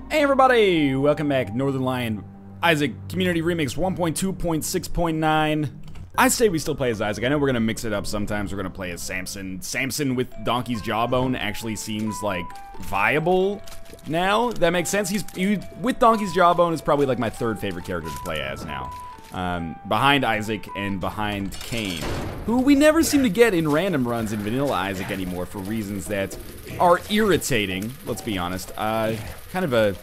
Hey everybody, welcome back. Northernlion Isaac Community Remix 1.2.6.9. I say we still play as Isaac. I know we're gonna mix it up sometimes. We're gonna play as Samson. Samson with Donkey's Jawbone actually seems like viable now. That makes sense. With Donkey's Jawbone is probably like my third favorite character to play as now. Behind Isaac and behind Cain, who we never seem to get in random runs in Vanilla Isaac anymore for reasons that are irritating, let's be honest. Kind of a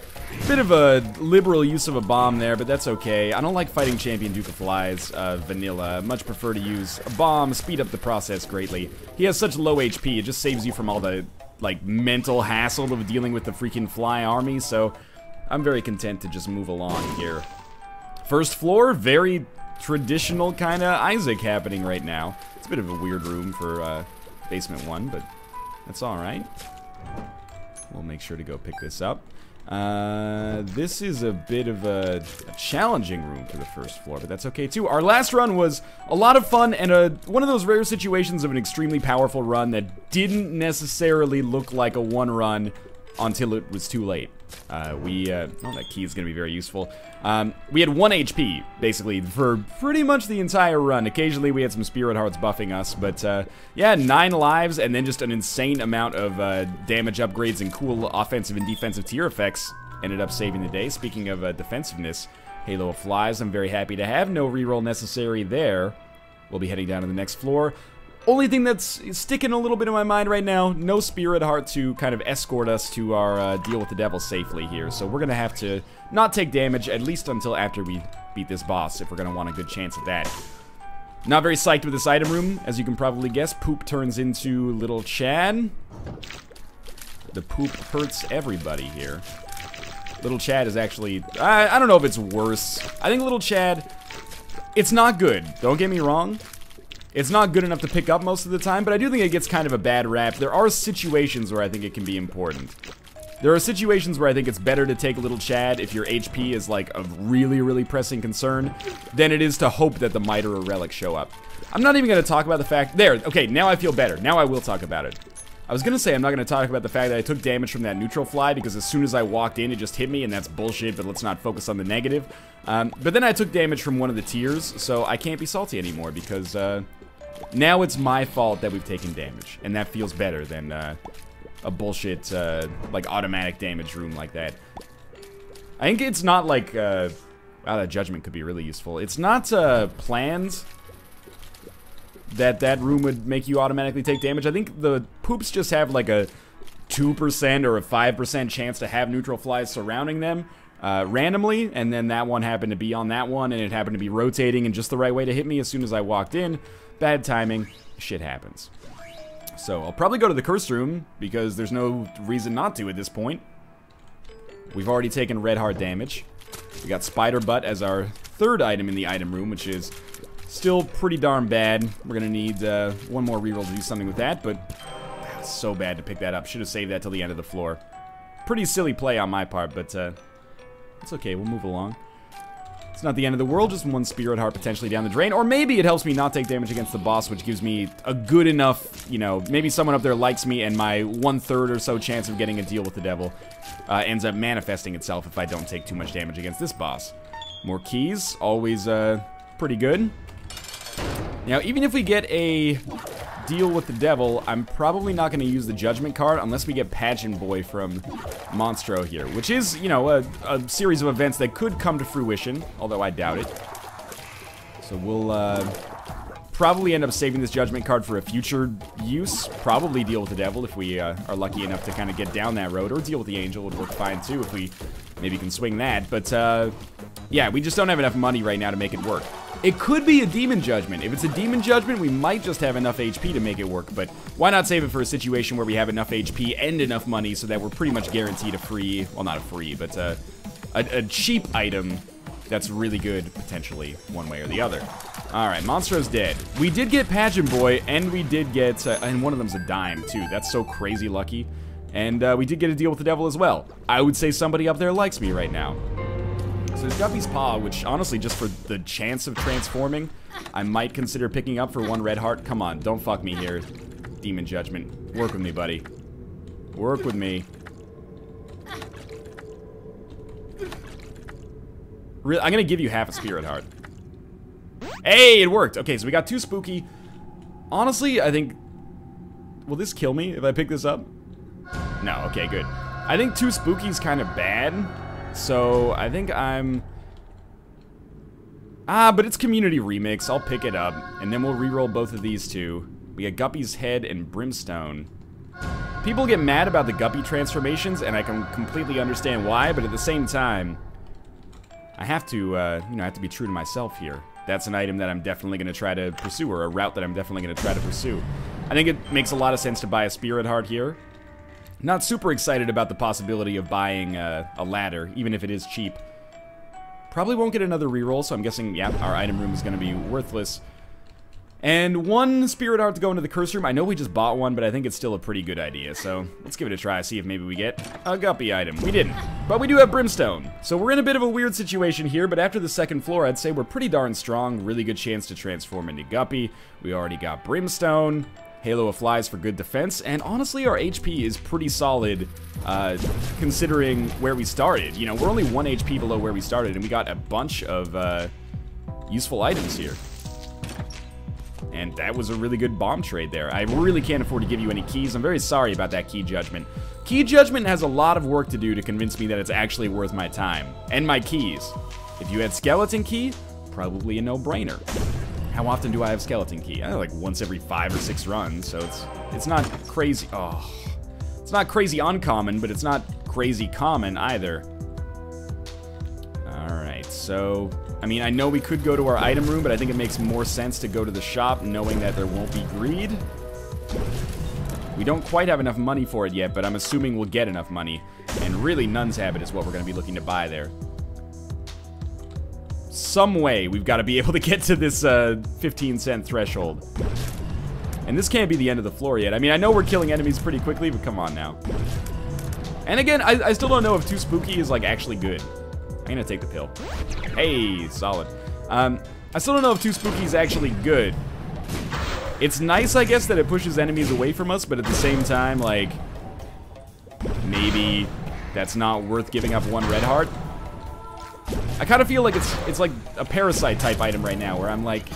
bit of a liberal use of a bomb there, but that's okay. I don't like fighting Champion Duke of Flies, Vanilla. Much prefer to use a bomb, speed up the process greatly. He has such low HP, it just saves you from all the, like, mental hassle of dealing with the freaking Fly army, so I'm very content to just move along here. First floor, very traditional kind of Isaac happening right now. It's a bit of a weird room for basement 1, but that's alright. We'll make sure to go pick this up. This is a bit of a challenging room for the first floor, but that's okay too. Our last run was a lot of fun and one of those rare situations of an extremely powerful run that didn't necessarily look like a one run until it was too late. Oh, that key is going to be very useful. We had 1 HP, basically, for pretty much the entire run. Occasionally, we had some Spirit Hearts buffing us, but, yeah, 9 lives, and then just an insane amount of, damage upgrades and cool offensive and defensive tier effects ended up saving the day. Speaking of, defensiveness, Halo of Flies, I'm very happy to have. No reroll necessary there. We'll be heading down to the next floor. Only thing that's sticking a little bit in my mind right now, no Spirit Heart to kind of escort us to our deal with the devil safely here. So we're going to have to not take damage, at least until after we beat this boss, if we're going to want a good chance at that. Not very psyched with this item room, as you can probably guess. Poop turns into Little Chad. The poop hurts everybody here. Little Chad is actually, I don't know if it's worse. I think Little Chad, it's not good, don't get me wrong. It's not good enough to pick up most of the time, but I do think it gets kind of a bad rap. There are situations where I think it can be important. There are situations where I think it's better to take Little Chad if your HP is like a really, really pressing concern than it is to hope that the Mitre or Relic show up. I'm not even going to talk about the fact... There, okay, now I feel better. Now I will talk about it. I was going to say I'm not going to talk about the fact that I took damage from that neutral fly because as soon as I walked in, it just hit me, and that's bullshit, but let's not focus on the negative. But then I took damage from one of the tiers, so I can't be salty anymore because... now it's my fault that we've taken damage, and that feels better than a bullshit, like, automatic damage room like that. I think it's not like, wow, that judgment could be really useful. It's not planned that that room would make you automatically take damage. I think the poops just have like a 2% or a 5% chance to have neutral flies surrounding them randomly, and then that one happened to be on that one, and it happened to be rotating in just the right way to hit me as soon as I walked in. Bad timing, shit happens. So I'll probably go to the curse room because there's no reason not to at this point. We've already taken red heart damage. We got Spider Butt as our third item in the item room, which is still pretty darn bad. We're gonna need one more reroll to do something with that, but it's so bad to pick that up. Should have saved that till the end of the floor. Pretty silly play on my part, but it's okay, we'll move along. It's not the end of the world, just 1 Spirit Heart potentially down the drain. Or maybe it helps me not take damage against the boss, which gives me a good enough, you know, maybe someone up there likes me and my 1/3 or so chance of getting a deal with the devil ends up manifesting itself if I don't take too much damage against this boss. More keys, always pretty good. Now, even if we get a deal with the devil, I'm probably not going to use the judgment card unless we get Pageant Boy from Monstro here, which is, you know, a series of events that could come to fruition, although I doubt it. So we'll probably end up saving this judgment card for a future use, probably deal with the devil if we are lucky enough to kind of get down that road, or deal with the angel would work fine too if we maybe can swing that, but yeah, we just don't have enough money right now to make it work. It could be a Demon Judgment. If it's a Demon Judgment, we might just have enough HP to make it work, but why not save it for a situation where we have enough HP and enough money so that we're pretty much guaranteed a free, well, not a free, but a cheap item that's really good, potentially, one way or the other. Alright, Monstro's dead. We did get Pageant Boy, and we did get, and one of them's a dime, too. That's so crazy lucky. And we did get a deal with the devil as well. I would say somebody up there likes me right now. So there's Guppy's Paw, which honestly, just for the chance of transforming, I might consider picking up for 1 red heart. Come on, don't fuck me here. Demon Judgment. Work with me, buddy. Work with me. I'm gonna give you half a spirit heart. Hey, it worked. Okay, so we got 2 spooky. Honestly, I think... Will this kill me if I pick this up? No, okay, good. I think 2 spooky is kind of bad. So, I think I'm... but it's community remix. I'll pick it up. And then we'll reroll both of these 2. We got Guppy's Head and Brimstone. People get mad about the Guppy transformations, and I can completely understand why, but at the same time, I have to, you know, I have to be true to myself here. That's an item that I'm definitely going to try to pursue, or a route that I'm definitely going to try to pursue. I think it makes a lot of sense to buy a Spirit Heart here. Not super excited about the possibility of buying a ladder, even if it is cheap. Probably won't get another reroll, so I'm guessing, yeah, our item room is going to be worthless. And 1 Spirit Heart to go into the curse room. I know we just bought one, but I think it's still a pretty good idea. So let's give it a try, see if maybe we get a Guppy item. We didn't, but we do have Brimstone. So we're in a bit of a weird situation here, but after the 2nd floor, I'd say we're pretty darn strong. Really good chance to transform into Guppy. We already got Brimstone. Halo of Flies for good defense, and honestly, our HP is pretty solid, considering where we started. You know, we're only 1 HP below where we started, and we got a bunch of useful items here. And that was a really good bomb trade there. I really can't afford to give you any keys. I'm very sorry about that key judgment. Key judgment has a lot of work to do to convince me that it's actually worth my time. And my keys. If you had skeleton key, probably a no-brainer. How often do I have skeleton key? I know, like once every 5 or 6 runs, so it's not crazy. Oh, it's not crazy uncommon, but it's not crazy common either. All right, so I mean, I know we could go to our item room, but I think it makes more sense to go to the shop knowing that there won't be greed. We don't quite have enough money for it yet, but I'm assuming we'll get enough money. And really, Nun's Habit is what we're going to be looking to buy there. Some way, we've got to be able to get to this 15-cent threshold. And this can't be the end of the floor yet. I mean, I know we're killing enemies pretty quickly, but come on now. And again, I still don't know if 2 spooky is, like, actually good. I'm gonna take the pill. Hey, solid. I still don't know if 2 spooky is actually good. It's nice, I guess, that it pushes enemies away from us, but at the same time, like, maybe that's not worth giving up 1 red heart. I kind of feel like it's like a parasite type item right now, where I'm like,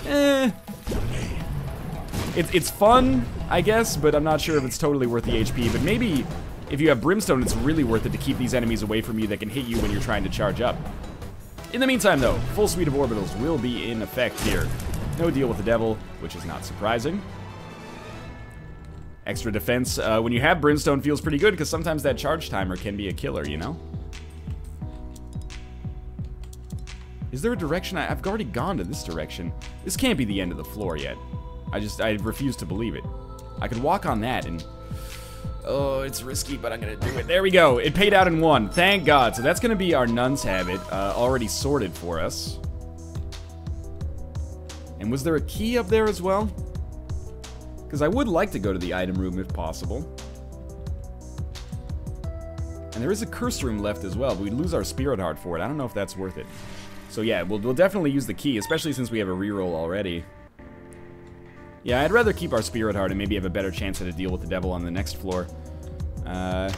It's fun, I guess, but I'm not sure if it's totally worth the HP. But maybe if you have Brimstone, it's really worth it to keep these enemies away from you that can hit you when you're trying to charge up. In the meantime, though, full suite of orbitals will be in effect here. No deal with the devil, which is not surprising. Extra defense when you have Brimstone feels pretty good, because sometimes that charge timer can be a killer, you know? Is there a direction? I've already gone to this direction. This can't be the end of the floor yet. I refuse to believe it. I could walk on that and... Oh, it's risky, but I'm gonna do it. There we go. It paid out in 1. Thank God. So that's gonna be our Nun's Habit, already sorted for us. And was there a key up there as well? Because I would like to go to the item room if possible. And there is a curse room left as well, but we'd lose our Spirit Heart for it. I don't know if that's worth it. So yeah, we'll definitely use the key, especially since we have a reroll already. Yeah, I'd rather keep our Spirit Heart and maybe have a better chance at a deal with the devil on the next floor. And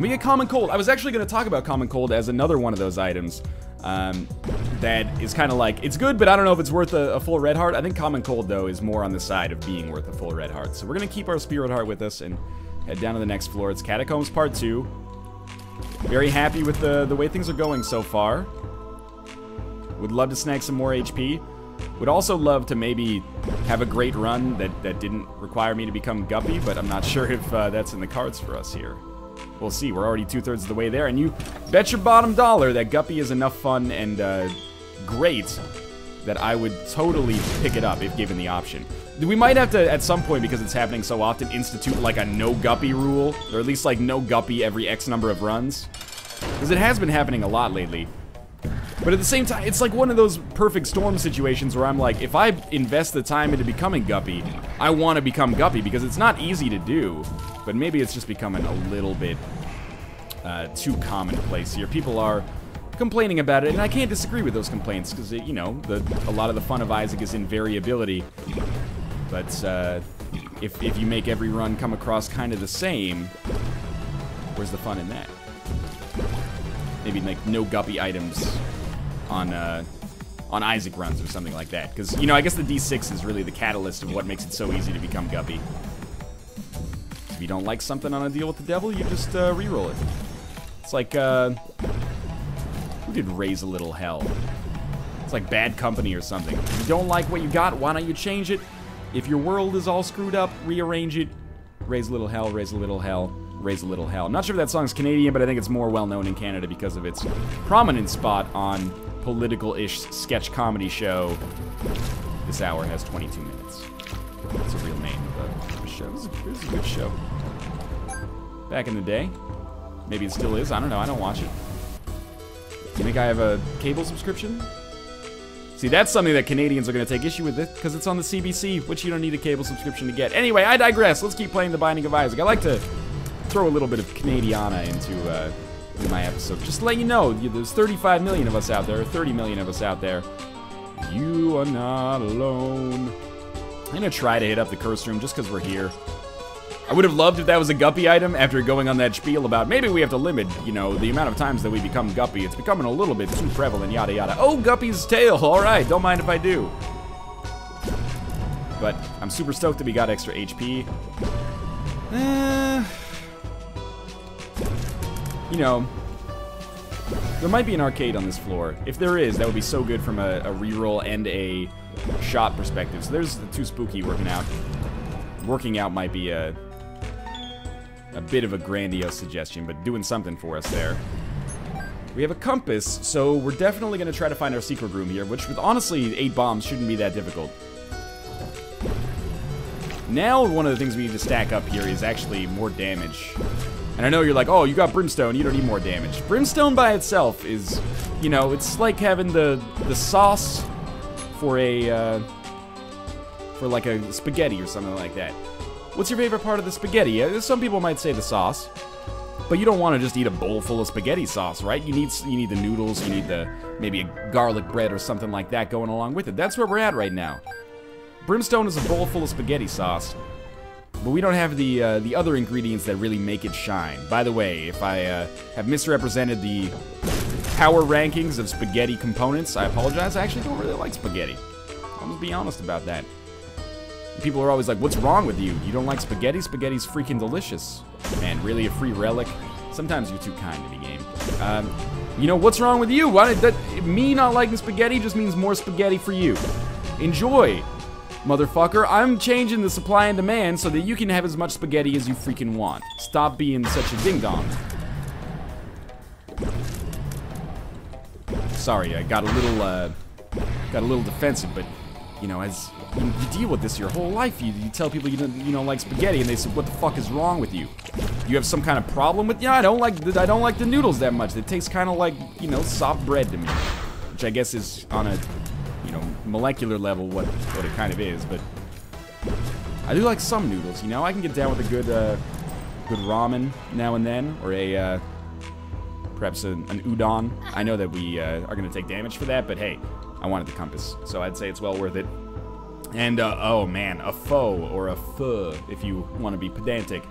we get Common Cold. I was actually going to talk about Common Cold as another one of those items that is kind of like, it's good, but I don't know if it's worth a full red heart. I think Common Cold, though, is more on the side of being worth a full red heart. So we're going to keep our Spirit Heart with us and head down to the next floor. It's Catacombs Part 2. Very happy with the way things are going so far. Would love to snag some more HP. Would also love to maybe have a great run that didn't require me to become Guppy, but I'm not sure if that's in the cards for us here. We'll see. We're already 2/3 of the way there, and you bet your bottom dollar that Guppy is enough fun and great that I would totally pick it up if given the option. We might have to, at some point, because it's happening so often, institute like a no Guppy rule, or at least like no Guppy every X number of runs. Because it has been happening a lot lately. But at the same time, it's like one of those perfect storm situations where I'm like, if I invest the time into becoming Guppy, I want to become Guppy because it's not easy to do. But maybe it's just becoming a little bit too commonplace here. People are complaining about it, and I can't disagree with those complaints because, you know, a lot of the fun of Isaac is in variability. But if you make every run come across kind of the same, where's the fun in that? Maybe like no Guppy items on Isaac runs or something like that. Because, you know, I guess the D6 is really the catalyst of what makes it so easy to become Guppy. If you don't like something on a deal with the devil, you just reroll it. It's like, who did Raise a Little Hell? It's like Bad Company or something. If you don't like what you got, why don't you change it? If your world is all screwed up, rearrange it. Raise a little hell, raise a little hell, raise a little hell. I'm not sure if that song's Canadian, but I think it's more well-known in Canada because of its prominent spot on political-ish sketch comedy show. This hour has 22 minutes. That's a real name of a show. This is a good show. Back in the day. Maybe it still is. I don't know. I don't watch it. Do you think I have a cable subscription? See, that's something that Canadians are going to take issue with it, because it's on the CBC, which you don't need a cable subscription to get. Anyway, I digress. Let's keep playing The Binding of Isaac. I like to throw a little bit of Canadiana into my episode. Just to let you know, there's 35 million of us out there, or 30 million of us out there. You are not alone. I'm going to try to hit up the curse room just because we're here. I would have loved if that was a Guppy item after going on that spiel about maybe we have to limit, you know, the amount of times that we become Guppy. It's becoming a little bit too prevalent, yada yada. Oh, Guppy's tail. All right, don't mind if I do. But I'm super stoked that we got extra HP. You know, there might be an arcade on this floor. If there is, that would be so good from a reroll and a shot perspective. So there's the too spooky working out. Working out might be a bit of a grandiose suggestion, but doing something for us there. We have a compass, so we're definitely going to try to find our secret room here, which with honestly 8 bombs shouldn't be that difficult. Now one of the things we need to stack up here is actually more damage. And I know you're like, oh, you got Brimstone, you don't need more damage. Brimstone by itself is, you know, it's like having the sauce for a, for like a spaghetti or something like that. What's your favorite part of the spaghetti? Some people might say the sauce, but you don't want to just eat a bowl full of spaghetti sauce, right? You need the noodles, you need maybe a garlic bread or something like that going along with it. That's where we're at right now. Brimstone is a bowl full of spaghetti sauce, but we don't have the other ingredients that really make it shine. By the way, if I have misrepresented the power rankings of spaghetti components, I apologize. I actually don't really like spaghetti. I'm gonna be honest about that. People are always like, what's wrong with you? You don't like spaghetti? Spaghetti's freaking delicious. Man, really a free relic? Sometimes you're too kind to the game. You know, what's wrong with you? Me not liking spaghetti just means more spaghetti for you. Enjoy, motherfucker. I'm changing the supply and demand so that you can have as much spaghetti as you freaking want. Stop being such a ding-dong. Sorry, I got a little defensive, but, you know, as you deal with this your whole life. You tell people you don't like spaghetti, and they say, "What the fuck is wrong with you? You have some kind of problem with?" Yeah, I don't like the noodles that much. They taste kind of like, you know, soft bread to me, which I guess is on a, you know, molecular level what it kind of is. But I do like some noodles. You know, I can get down with a good ramen now and then, or a perhaps an udon. I know that we are going to take damage for that, but hey, I wanted the compass, so I'd say it's well worth it. And, oh man, a pho, or a pho, if you want to be pedantic.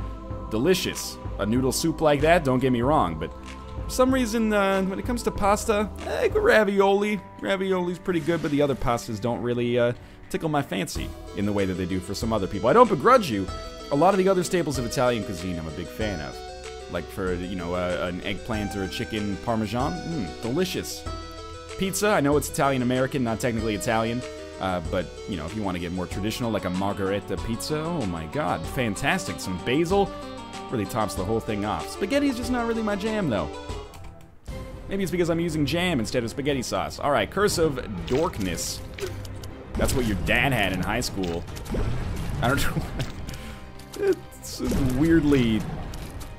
Delicious. A noodle soup like that, don't get me wrong, but for some reason, when it comes to pasta, ravioli. Ravioli's pretty good, but the other pastas don't really tickle my fancy in the way that they do for some other people. I don't begrudge you. A lot of the other staples of Italian cuisine I'm a big fan of. Like for, you know, an eggplant or a chicken parmesan. Delicious. Pizza, I know it's Italian-American, not technically Italian. But, you know, if you want to get more traditional, like a margherita pizza, oh my god, fantastic. Some basil really tops the whole thing off. Spaghetti is just not really my jam, though. Maybe it's because I'm using jam instead of spaghetti sauce. Alright, Curse of Dorkness. That's what your dad had in high school. I don't know. It's a weirdly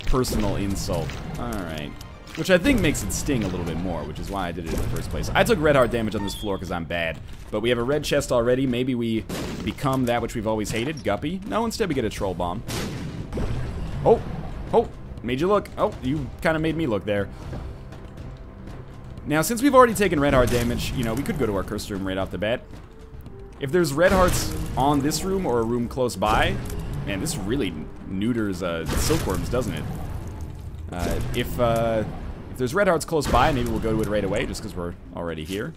personal insult. Alright. Which I think makes it sting a little bit more, which is why I did it in the first place. I took red heart damage on this floor because I'm bad. But we have a red chest already. Maybe we become that which we've always hated, Guppy. No, instead we get a troll bomb. Oh, oh, made you look. Oh, you kind of made me look there. Now, since we've already taken red heart damage, you know, we could go to our cursed room right off the bat. If there's red hearts on this room or a room close by, man, this really neuters silkworms, doesn't it? If If there's red hearts close by, maybe we'll go to it right away just because we're already here.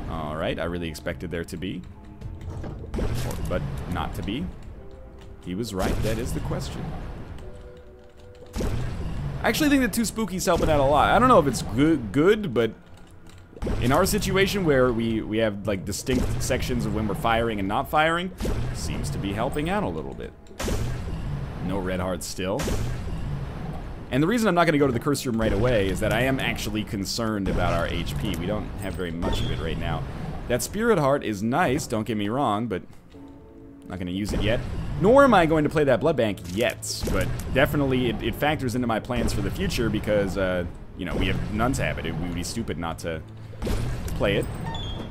Alright, I really expected there to be. But not to be. He was right, that is the question. I actually think that 2 Spooky's helping out a lot. I don't know if it's good, but in our situation where we have like distinct sections of when we're firing and not firing, seems to be helping out a little bit. No red hearts still. And the reason I'm not going to go to the curse room right away is that I am actually concerned about our HP. We don't have very much of it right now. That Spirit Heart is nice, don't get me wrong, but I'm not going to use it yet. Nor am I going to play that Blood Bank yet, but definitely it factors into my plans for the future because, you know, we have Nun's Habit. We would be stupid not to play it.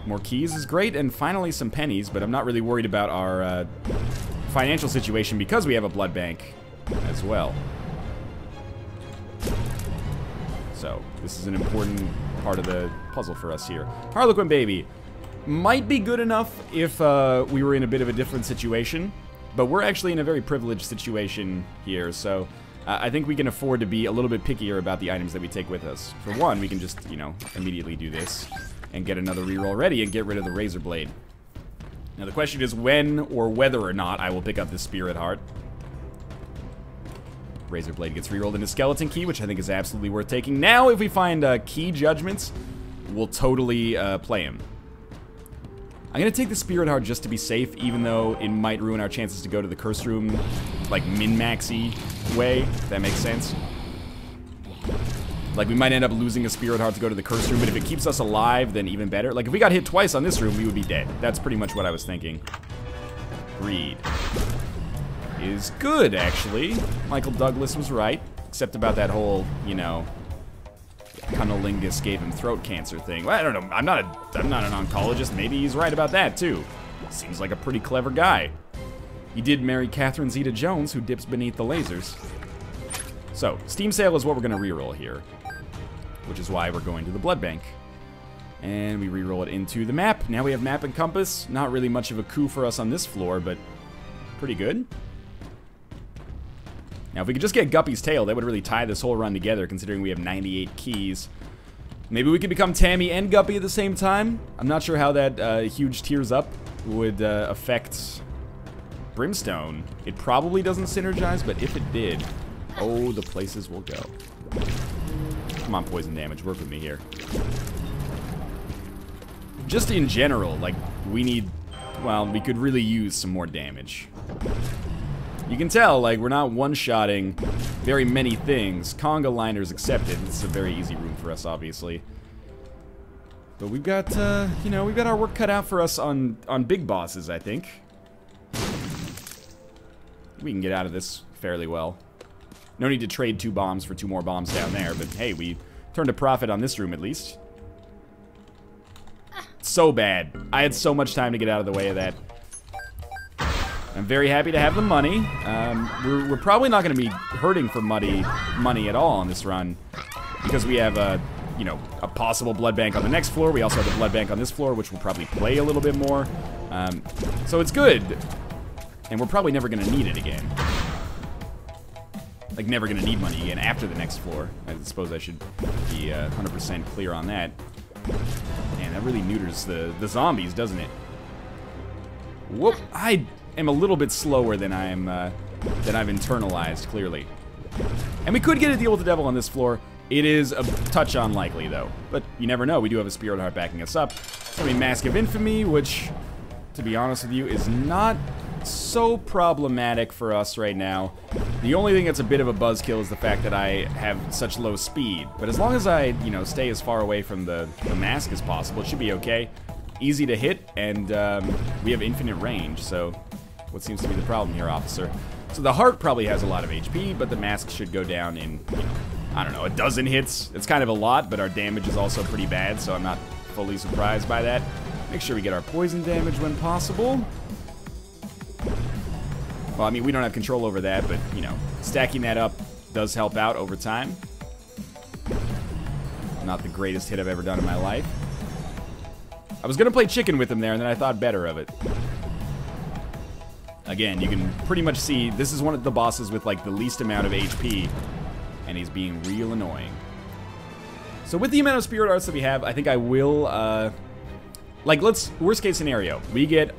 More keys is great, and finally some pennies, but I'm not really worried about our financial situation because we have a Blood Bank as well. So, this is an important part of the puzzle for us here. Harlequin Baby might be good enough if we were in a bit of a different situation, but we're actually in a very privileged situation here, so I think we can afford to be a little bit pickier about the items that we take with us. For one, we can just, you know, immediately do this and get another reroll ready and get rid of the Razor Blade. Now the question is when or whether or not I will pick up the Spirit Heart. Razor Blade gets rerolled into Skeleton Key, which I think is absolutely worth taking. Now, if we find key judgments, we'll totally play him. I'm going to take the Spirit Heart just to be safe, even though it might ruin our chances to go to the Curse Room, like, min-maxy way, if that makes sense. Like, we might end up losing a Spirit Heart to go to the Curse Room, but if it keeps us alive, then even better. Like, if we got hit twice on this room, we would be dead. That's pretty much what I was thinking. Greed is good, actually. Michael Douglas was right, except about that whole, you know, cunnilingus gave him throat cancer thing. Well, I don't know. I'm not an oncologist. Maybe he's right about that too. Seems like a pretty clever guy. He did marry Catherine Zeta-Jones, who dips beneath the lasers. So, Steam Sale is what we're going to reroll here, which is why we're going to the Blood Bank. And we reroll it into the map. Now we have map and compass. Not really much of a coup for us on this floor, but pretty good. Now, if we could just get Guppy's tail, that would really tie this whole run together, considering we have 98 keys. Maybe we could become Tammy and Guppy at the same time. I'm not sure how that huge tears up would affect Brimstone. It probably doesn't synergize, but if it did, oh, the places will go. Come on, poison damage, work with me here. Just in general, like, we need, well, we could really use some more damage. You can tell, like, we're not one-shotting very many things. Conga liners accepted. This is a very easy room for us, obviously. But we've got, you know, we've got our work cut out for us on big bosses, I think. We can get out of this fairly well. No need to trade 2 bombs for 2 more bombs down there, but hey, we turned a profit on this room at least. So bad. I had so much time to get out of the way of that. I'm very happy to have the money. We're probably not going to be hurting for money at all on this run, because we have a, you know, a possible blood bank on the next floor. We also have the blood bank on this floor, which will probably play a little bit more. So it's good, and we're probably never going to need it again. Like, never going to need money again after the next floor. I suppose I should be 100% clear on that. Man, that really neuters the zombies, doesn't it? Whoop! I am a little bit slower than I've internalized, clearly. And we could get a deal with the devil on this floor. It is a touch unlikely, though. But you never know. We do have a Spirit Heart backing us up. It's going to be Mask of Infamy, which, to be honest with you, is not so problematic for us right now. The only thing that's a bit of a buzzkill is the fact that I have such low speed. But as long as I, you know, stay as far away from the mask as possible, it should be okay. Easy to hit, and we have infinite range, so what seems to be the problem here, officer? So the heart probably has a lot of HP, but the mask should go down in, you know, I don't know, a dozen hits. It's kind of a lot, but our damage is also pretty bad, so I'm not fully surprised by that. Make sure we get our poison damage when possible. Well, I mean, we don't have control over that, but, you know, stacking that up does help out over time. Not the greatest hit I've ever done in my life. I was going to play chicken with him there, and then I thought better of it. Again, you can pretty much see this is one of the bosses with, like, the least amount of HP, and he's being real annoying. So with the amount of spirit hearts that we have, I think I will, like, worst case scenario, we get,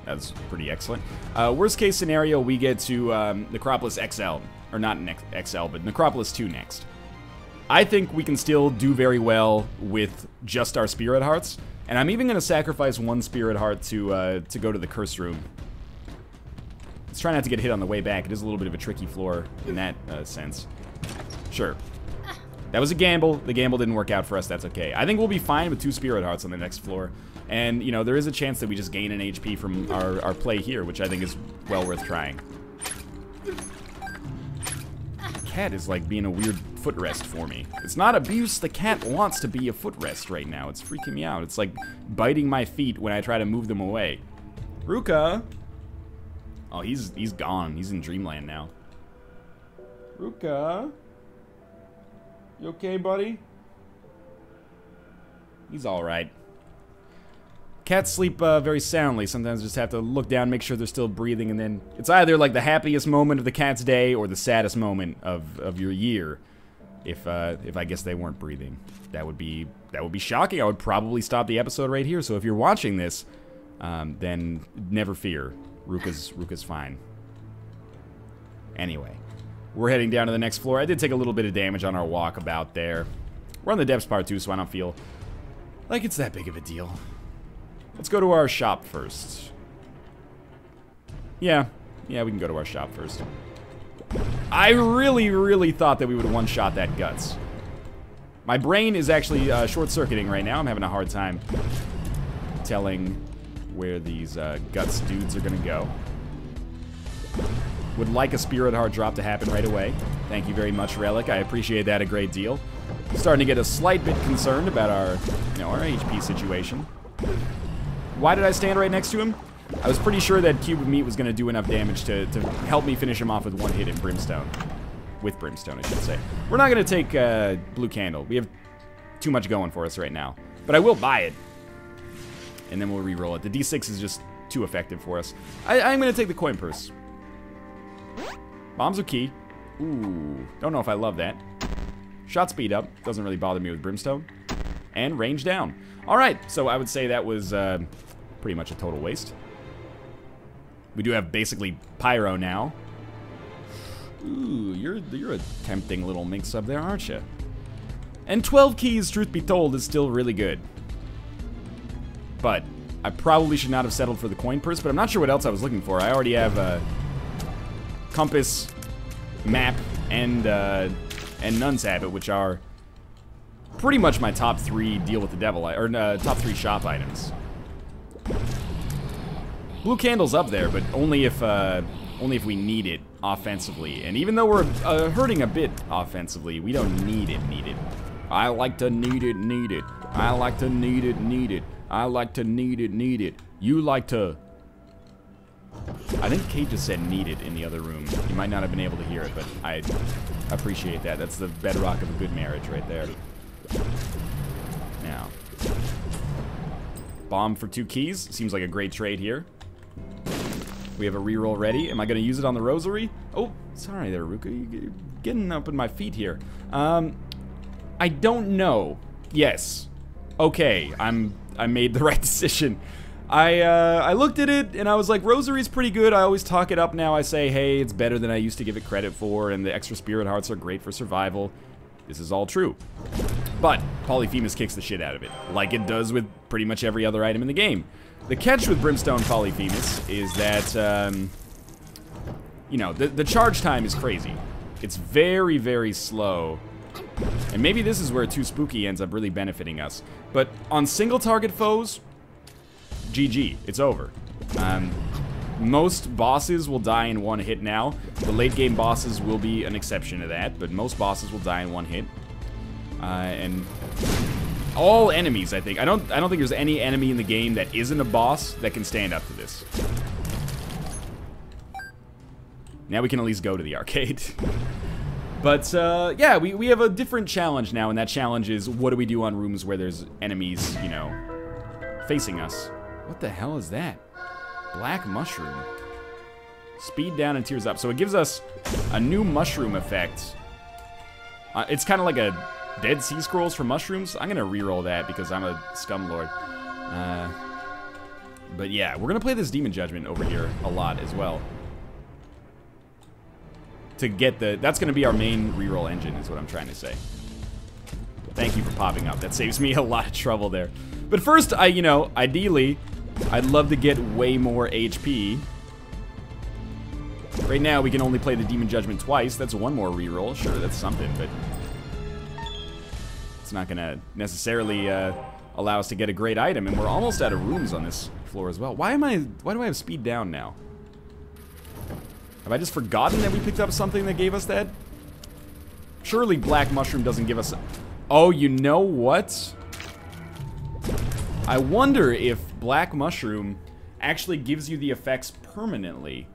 that's pretty excellent. Worst case scenario, we get to Necropolis XL, or not XL, but Necropolis 2 next. I think we can still do very well with just our spirit hearts, and I'm even going to sacrifice one spirit heart to go to the curse room. Let's try not to get hit on the way back. It is a little bit of a tricky floor in that sense. Sure. That was a gamble. The gamble didn't work out for us. That's okay. I think we'll be fine with 2 spirit hearts on the next floor. And, you know, there is a chance that we just gain an HP from our play here, which I think is well worth trying. The cat is, like, being a weird footrest for me. It's not abuse. The cat wants to be a footrest right now. It's freaking me out. It's, like, biting my feet when I try to move them away. Ruka! Oh, he's gone. He's in dreamland now. Ruka? You okay, buddy? He's alright. Cats sleep very soundly. Sometimes just have to look down, make sure they're still breathing, and then it's either like the happiest moment of the cat's day or the saddest moment of your year. If I guess they weren't breathing. That would be shocking. I would probably stop the episode right here. So if you're watching this, then never fear. Ruka's fine. Anyway. We're heading down to the next floor. I did take a little bit of damage on our walk about there. We're on the depths part 2, so I don't feel like it's that big of a deal. Let's go to our shop first. Yeah, we can go to our shop first. I really thought that we would have one-shot that Guts. My brain is actually short-circuiting right now. I'm having a hard time telling where these Guts dudes are gonna go. Would like a spirit heart drop to happen right away. Thank you very much, Relic. I appreciate that a great deal. Starting to get a slight bit concerned about our HP situation. Why did I stand right next to him? I was pretty sure that Cube of Meat was going to do enough damage to help me finish him off with one hit in Brimstone. With Brimstone, I should say. We're not going to take Blue Candle. We have too much going for us right now. But I will buy it. And then we'll re-roll it. The D6 is just too effective for us. I'm going to take the coin purse. Bombs are key. Ooh, don't know if I love that. Shot speed up. Doesn't really bother me with Brimstone. And range down. Alright, so I would say that was pretty much a total waste. We do have basically Pyro now. Ooh, you're a tempting little mix-up there, aren't you? And 12 keys, truth be told, is still really good. But I probably should not have settled for the coin purse, but I'm not sure what else I was looking for. I already have compass, map, and Nun's Habit, which are pretty much my top 3 deal with the devil, or top 3 shop items. Blue Candle's up there, but only if we need it offensively. And even though we're hurting a bit offensively, we don't need it. I like to need it. I like to need it. I like to need it. You like to... I think Kate just said need it in the other room. You might not have been able to hear it, but I appreciate that. That's the bedrock of a good marriage right there. Now. Bomb for 2 keys. Seems like a great trade here. We have a reroll ready. Am I going to use it on the rosary? Oh, sorry there, Ruka. You're getting up in my feet here. I don't know. Yes. Okay, I made the right decision. I looked at it, and I was like, Rosary's pretty good. I always talk it up now. I say, hey, it's better than I used to give it credit for, and the extra spirit hearts are great for survival. This is all true. But Polyphemus kicks the shit out of it, like it does with pretty much every other item in the game. The catch with Brimstone Polyphemus is that, you know, the charge time is crazy. It's very, very slow. And maybe this is where Too Spooky ends up really benefiting us. But on single target foes, GG, it's over. Most bosses will die in 1 hit now. The late game bosses will be an exception to that, but most bosses will die in 1 hit. And all enemies, I think. I don't think there's any enemy in the game that isn't a boss that can stand up to this. Now we can at least go to the arcade. But, yeah, we have a different challenge now, and that challenge is what do we do on rooms where there's enemies, you know, facing us. What the hell is that? Black mushroom. Speed down and tears up. So it gives us a new mushroom effect It's kind of like a Dead Sea Scrolls for mushrooms. I'm gonna reroll that because I'm a scumlord. But yeah, we're gonna play this Demon Judgment over here a lot as well. To get that's gonna be our main reroll engine, is what I'm trying to say. Thank you for popping up. That saves me a lot of trouble there. But first, you know, ideally, I'd love to get way more HP. Right now, we can only play the Demon Judgment twice. That's one more reroll. Sure, that's something, but it's not gonna necessarily allow us to get a great item, and we're almost out of rooms on this floor as well. Why do I have speed down now? Have I just forgotten that we picked up something that gave us that? Surely Black Mushroom doesn't give us... Oh, you know what? I wonder if Black Mushroom actually gives you the effects permanently.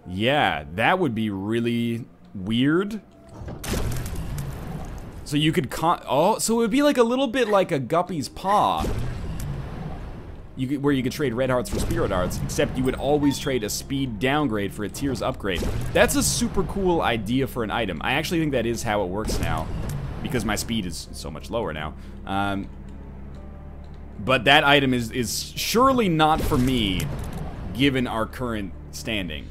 Yeah, that would be really weird. So you could so it would be like a little bit like a Guppy's Paw. Where you could trade red hearts for spirit hearts, except you would always trade a speed downgrade for a tears upgrade. That's a super cool idea for an item. I actually think that is how it works now, because my speed is so much lower now. But that item is surely not for me, given our current standing.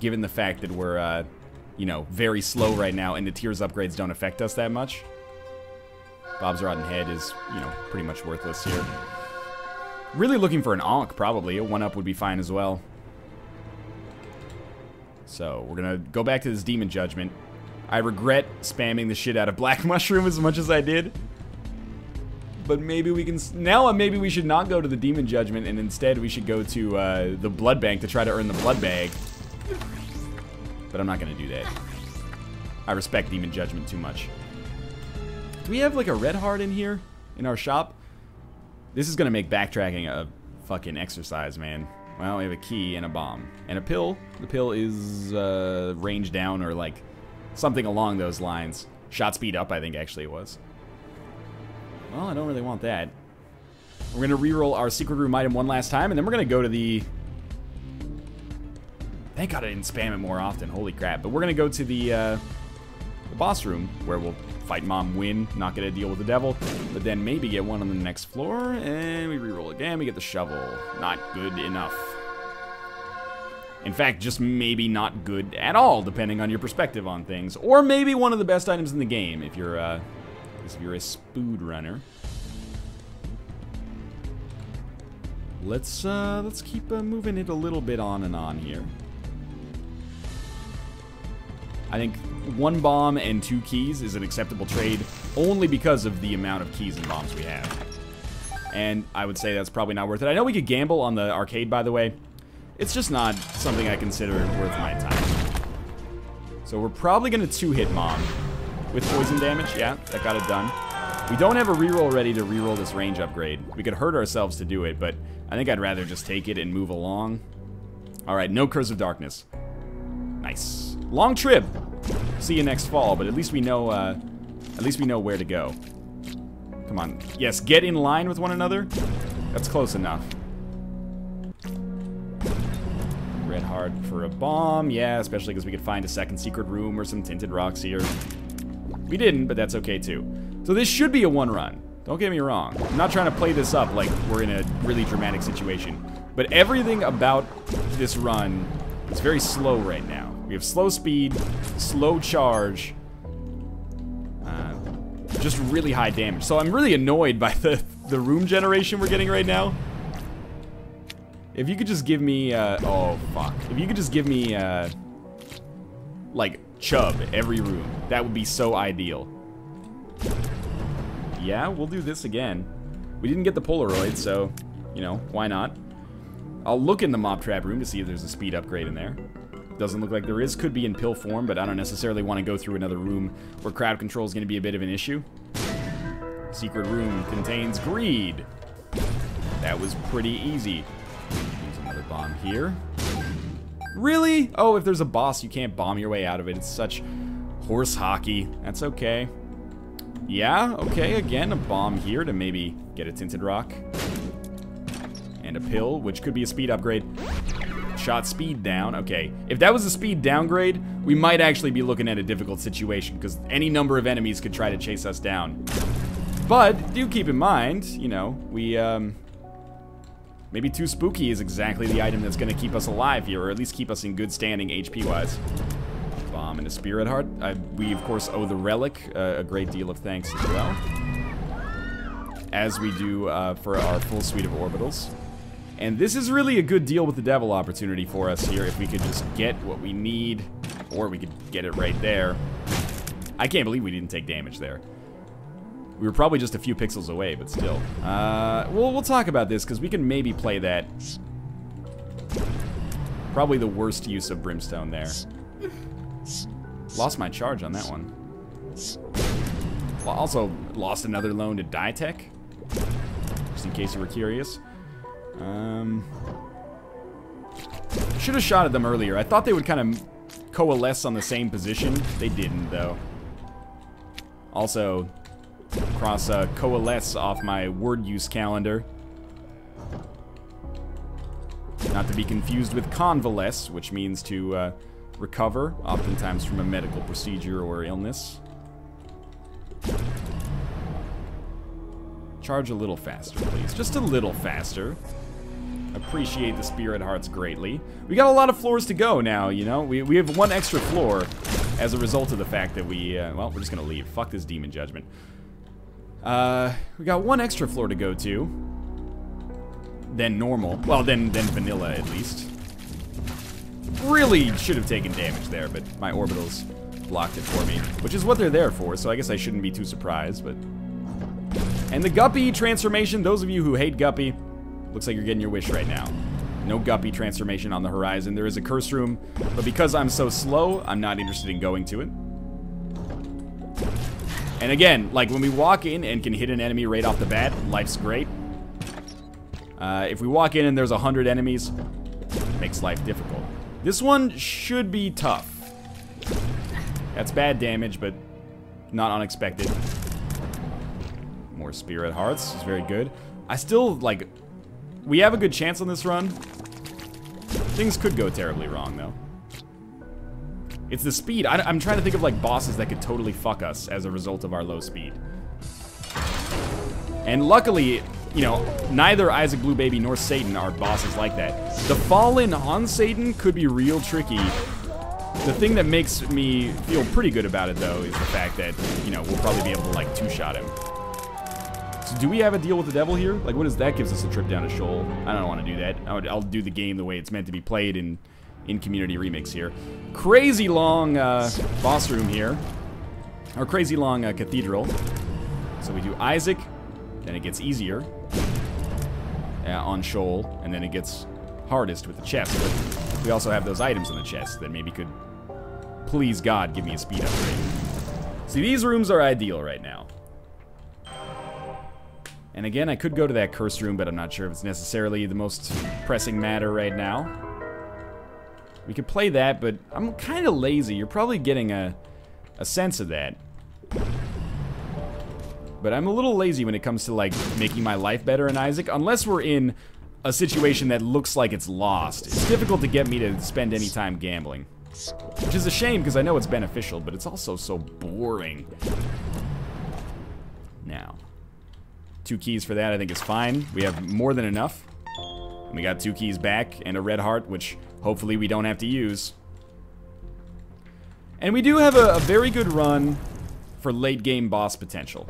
Given the fact that we're, you know, very slow right now, and the tears upgrades don't affect us that much. Bob's Rotten Head is, you know, pretty much worthless here. Really looking for an Ankh, probably. A 1-up would be fine as well. So, we're gonna go back to this Demon Judgment. I regret spamming the shit out of Black Mushroom as much as I did. But maybe we can... Now, maybe we should not go to the Demon Judgment, and instead we should go to the Blood Bank to try to earn the Blood Bag. But I'm not gonna do that. I respect Demon Judgment too much. Do we have, like, a red heart in here? In our shop? This is gonna make backtracking a fucking exercise, man. Well, we have a key and a bomb. And a pill. The pill is range down or like something along those lines. Shot speed up, I think actually it was. Well, I don't really want that. We're gonna reroll our secret room item one last time, and then we're gonna go to the... Thank God I didn't spam it more often, holy crap. But we're gonna go to the boss room, where we'll fight Mom, win, not get a deal with the devil, but then maybe get one on the next floor, and we reroll again, we get the shovel. Not good enough. In fact, just maybe not good at all, depending on your perspective on things. Or maybe one of the best items in the game, if you're a spood runner. Let's keep moving it a little bit on and on here. I think 1 bomb and 2 keys is an acceptable trade only because of the amount of keys and bombs we have. And I would say that's probably not worth it. I know we could gamble on the arcade, by the way. It's just not something I consider worth my time. So we're probably going to 2-hit Mom with poison damage. Yeah, that got it done. We don't have a reroll ready to reroll this range upgrade. We could hurt ourselves to do it, but I think I'd rather just take it and move along. Alright, no Curse of Darkness. Nice. Long trip. See you next fall, but at least we know where to go. Come on. Yes, get in line with one another. That's close enough. Red heart for a bomb. Yeah, especially because we could find a second secret room or some tinted rocks here. We didn't, but that's okay too. So this should be a 1-run. Don't get me wrong. I'm not trying to play this up like we're in a really dramatic situation. But everything about this run is very slow right now. We have slow speed, slow charge, just really high damage. So I'm really annoyed by the room generation we're getting right now. If you could just give me, oh fuck. If you could just give me, like, chub every room, that would be so ideal. Yeah, we'll do this again. We didn't get the Polaroid, so, you know, why not? I'll look in the mob trap room to see if there's a speed upgrade in there. Doesn't look like there is. Could be in pill form, but I don't necessarily want to go through another room where crowd control is going to be a bit of an issue. Secret room contains greed. That was pretty easy. There's another bomb here. Really? Oh, if there's a boss, you can't bomb your way out of it. It's such horse hockey. That's okay. Yeah, okay, again, a bomb here to maybe get a tinted rock. And a pill, which could be a speed upgrade. Shot speed down. Okay, if that was a speed downgrade, we might actually be looking at a difficult situation, because any number of enemies could try to chase us down. But do keep in mind, you know, we, maybe 2 spooky is exactly the item that's going to keep us alive here, or at least keep us in good standing HP-wise. Bomb and a Spirit Heart. We, of course, owe the Relic a great deal of thanks as well. As we do for our full suite of orbitals. And this is really a good deal with the Devil opportunity for us here, if we could just get what we need, or we could get it right there. I can't believe we didn't take damage there. We were probably just a few pixels away, but still. We'll talk about this, because we can maybe play that. Probably the worst use of Brimstone there. Lost my charge on that one. Also lost another loan to Ditech, just in case you were curious. Should have shot at them earlier. I thought they would kind of coalesce on the same position. They didn't, though. Also, cross coalesce off my word use calendar. Not to be confused with convalesce, which means to recover, oftentimes from a medical procedure or illness. Charge a little faster, please. Just a little faster. Appreciate the Spirit Hearts greatly. We got a lot of floors to go now, you know? We have 1 extra floor as a result of the fact that we, well, we're just gonna leave. Fuck this Demon Judgment. We got 1 extra floor to go to. Than normal. Well, than vanilla, at least. Really should have taken damage there, but my orbitals blocked it for me. Which is what they're there for, so I guess I shouldn't be too surprised, but... And the Guppy transformation, those of you who hate Guppy, looks like you're getting your wish right now. No Guppy transformation on the horizon. There is a curse room, but because I'm so slow, I'm not interested in going to it. And again, like when we walk in and can hit an enemy right off the bat, life's great. If we walk in and there's 100 enemies, it makes life difficult. This one should be tough. That's bad damage, but not unexpected. More Spirit Hearts is very good. I still, like, we have a good chance on this run. Things could go terribly wrong, though. It's the speed. I'm trying to think of, like, bosses that could totally fuck us as a result of our low speed. And luckily, you know, neither Isaac Blue Baby nor Satan are bosses like that. The Fallen on Satan could be real tricky. The thing that makes me feel pretty good about it, though, is the fact that, you know, we'll probably be able to, like, two-shot him. So do we have a deal with the devil here? Like, what is that? Gives us a trip down to Shoal. I don't want to do that. I'll do the game the way it's meant to be played in Community Remix here. Crazy long boss room here. Or crazy long cathedral. So we do Isaac, then it gets easier on Shoal, and then it gets hardest with the chest. But we also have those items in the chest that maybe could, please God, give me a speed upgrade. See, these rooms are ideal right now. And again, I could go to that curse room, but I'm not sure if it's necessarily the most pressing matter right now. We could play that, but I'm kind of lazy. You're probably getting a sense of that. But I'm a little lazy when it comes to, like, making my life better in Isaac, unless we're in a situation that looks like it's lost. It's difficult to get me to spend any time gambling. Which is a shame, because I know it's beneficial, but it's also so boring. Now, 2 keys for that I think is fine. We have more than enough. And we got 2 keys back and a red heart, which hopefully we don't have to use. And we do have a very good run for late game boss potential.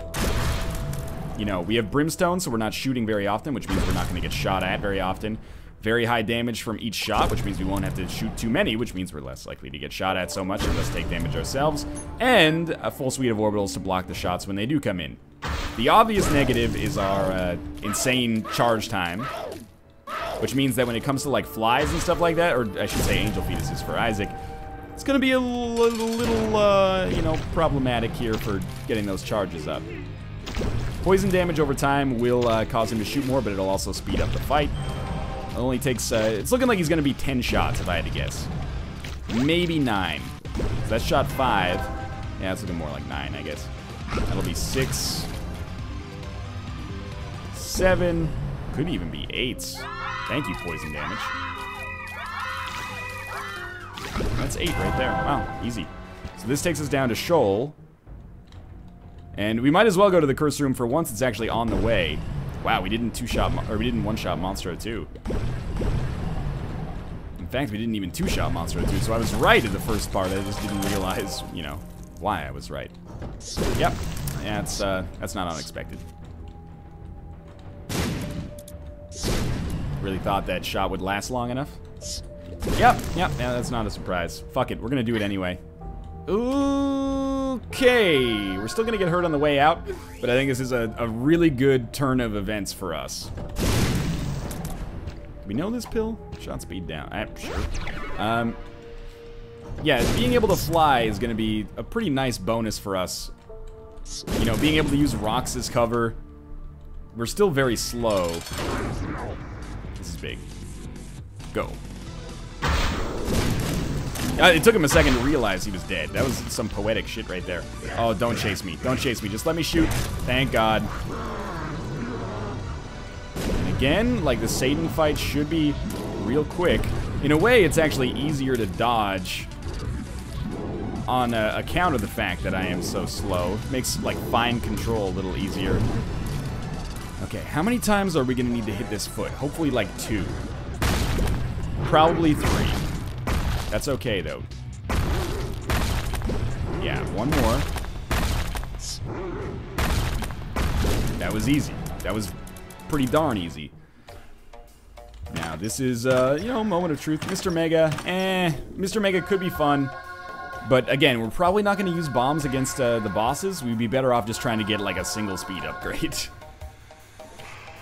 You know, we have Brimstone, so we're not shooting very often, which means we're not going to get shot at very often. Very high damage from each shot, which means we won't have to shoot too many, which means we're less likely to get shot at so much and thus take damage ourselves. And a full suite of orbitals to block the shots when they do come in. The obvious negative is our insane charge time, which means that when it comes to, like, flies and stuff like that, or I should say angel fetuses for Isaac, it's going to be a little you know, problematic here for getting those charges up. Poison damage over time will cause him to shoot more, but it'll also speed up the fight. It only takes, it's looking like he's going to be 10 shots, if I had to guess. Maybe 9. So that's shot 5. Yeah, it's looking more like 9, I guess. That'll be 6. 7. Could even be 8s. Thank you, poison damage. That's 8 right there. Wow, easy. So this takes us down to Shoal. And we might as well go to the curse room for once it's actually on the way. Wow, we didn't one-shot Monstro 2. In fact, we didn't even two-shot Monstro 2, so I was right in the first part. I just didn't realize, you know, why I was right. Yep, yeah, that's not unexpected. Really thought that shot would last long enough. Yep, yeah, that's not a surprise. Fuck it, we're gonna do it anyway. Okay, we're still gonna get hurt on the way out, but I think this is a really good turn of events for us. Do we know this pill? Shot speed down. Sure. Yeah, being able to fly is gonna be a pretty nice bonus for us. You know, being able to use rocks as cover. We're still very slow. This is big. Go. It took him a second to realize he was dead. That was some poetic shit right there. Oh, don't chase me. Don't chase me. Just let me shoot. Thank God. And again, like, the Satan fight should be real quick. In a way, it's actually easier to dodge on account of the fact that I am so slow. Makes, like, fine control a little easier. Okay, how many times are we going to need to hit this foot? Hopefully, like, 2. Probably 3. That's okay, though. Yeah, 1 more. That was easy. That was pretty darn easy. Now, this is, you know, moment of truth. Mr. Mega, Mr. Mega could be fun. But, again, we're probably not going to use bombs against the bosses. We'd be better off just trying to get, like, a single speed upgrade.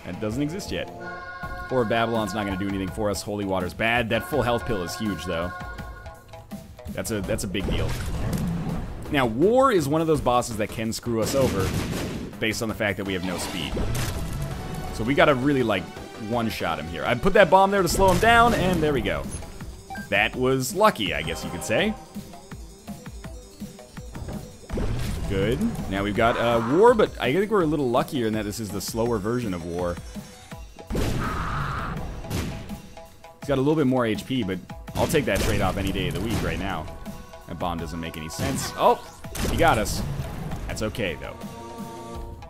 That doesn't exist yet. Or Babylon's not going to do anything for us. Holy Water's bad. That full health pill is huge, though. That's a big deal. Now, War is one of those bosses that can screw us over based on the fact that we have no speed. So we gotta really, like, one-shot him here. I put that bomb there to slow him down, and there we go. That was lucky, I guess you could say. Good. Now we've got War, but I think we're a little luckier in that this is the slower version of War. He's got a little bit more HP, but I'll take that trade-off any day of the week right now. That bomb doesn't make any sense. Oh, he got us. That's okay, though.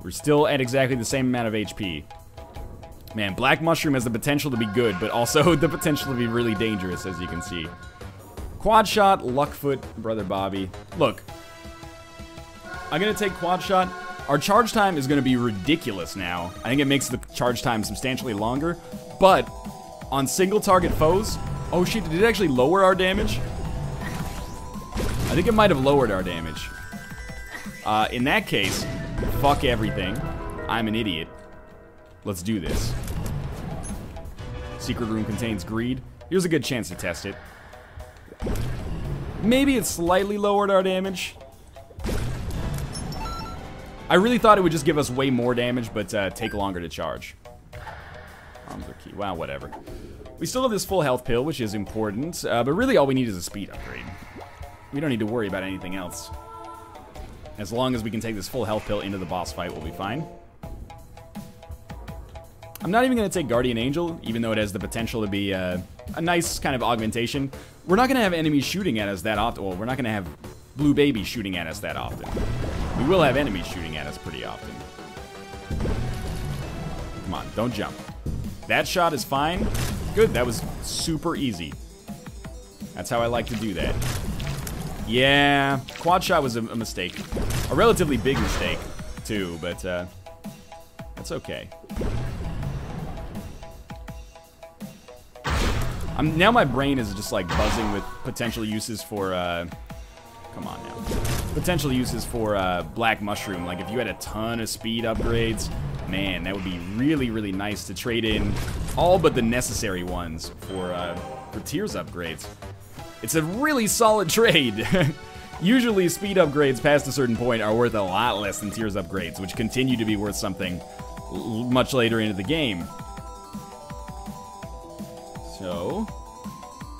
We're still at exactly the same amount of HP. Man, Black Mushroom has the potential to be good, but also the potential to be really dangerous, as you can see. Quad Shot, Luckfoot, Brother Bobby. Look, I'm going to take Quad Shot. Our charge time is going to be ridiculous now. I think it makes the charge time substantially longer, but on single target foes... Oh shit, did it actually lower our damage? I think it might have lowered our damage. In that case, fuck everything. I'm an idiot. Let's do this. Secret room contains greed. Here's a good chance to test it. Maybe it slightly lowered our damage. I really thought it would just give us way more damage, but take longer to charge. Arms are key. Wow, whatever. We still have this full health pill, which is important, but really all we need is a speed upgrade. We don't need to worry about anything else. As long as we can take this full health pill into the boss fight, we'll be fine. I'm not even going to take Guardian Angel, even though it has the potential to be a nice kind of augmentation. We're not going to have enemies shooting at us that often. Well, we're not going to have Blue Baby shooting at us that often. We will have enemies shooting at us pretty often. Come on, don't jump. That shot is fine. Good, that was super easy. That's how I like to do that. Yeah, Quad Shot was a mistake. A relatively big mistake, too, but that's okay. Now my brain is just like buzzing with potential uses for, come on now. Potential uses for Black Mushroom. Like if you had a ton of speed upgrades, man, that would be really, really nice to trade in all but the necessary ones for Tears upgrades. It's a really solid trade. Usually speed upgrades past a certain point are worth a lot less than Tears upgrades, which continue to be worth something much later into the game. So,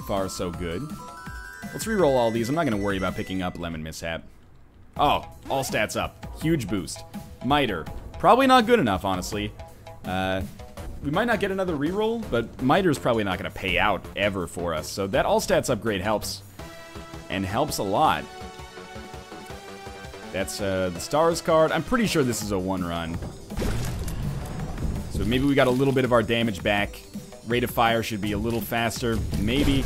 far so good. Let's re-roll all these. I'm not going to worry about picking up Lemon Mishap. Oh, all stats up. Huge boost. Miter. Probably not good enough, honestly. We might not get another re-roll, but Miter's probably not going to pay out ever for us. So that all stats upgrade helps. and helps a lot. That's the stars card. I'm pretty sure this is a 1-run. So maybe we got a little bit of our damage back. Rate of fire should be a little faster, maybe.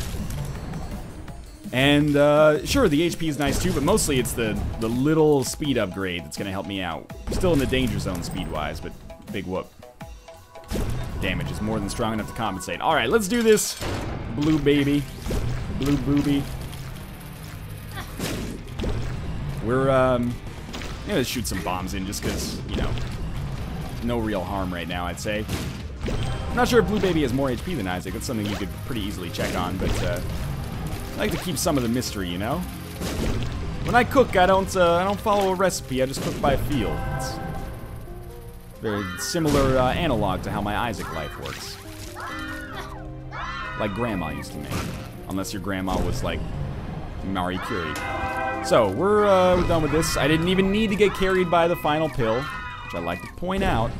And sure, the HP is nice too, but mostly it's the little speed upgrade that's gonna help me out. Still in the danger zone speed-wise, but big whoop. Damage is more than strong enough to compensate. All right, let's do this, blue baby, blue booby. We're gonna shoot some bombs in just because, you know, no real harm right now, I'd say. I'm not sure if blue baby has more HP than Isaac. That's something you could pretty easily check on, but I like to keep some of the mystery, you know. When I cook, I don't follow a recipe. I just cook by feel. It's very similar analog to how my Isaac life works. Like Grandma used to make, unless your grandma was like Marie Curie. So we're done with this. I didn't even need to get carried by the final pill, which I like to point out.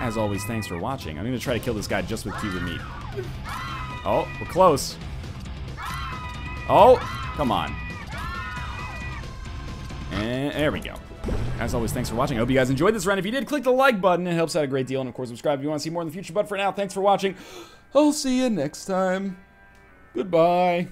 As always, thanks for watching. I'm gonna try to kill this guy just with cubes of meat. Oh, we're close. Oh, come on. And there we go. As always, thanks for watching. I hope you guys enjoyed this round. If you did, click the like button. It helps out a great deal. And of course, subscribe if you want to see more in the future. But for now, thanks for watching. I'll see you next time. Goodbye.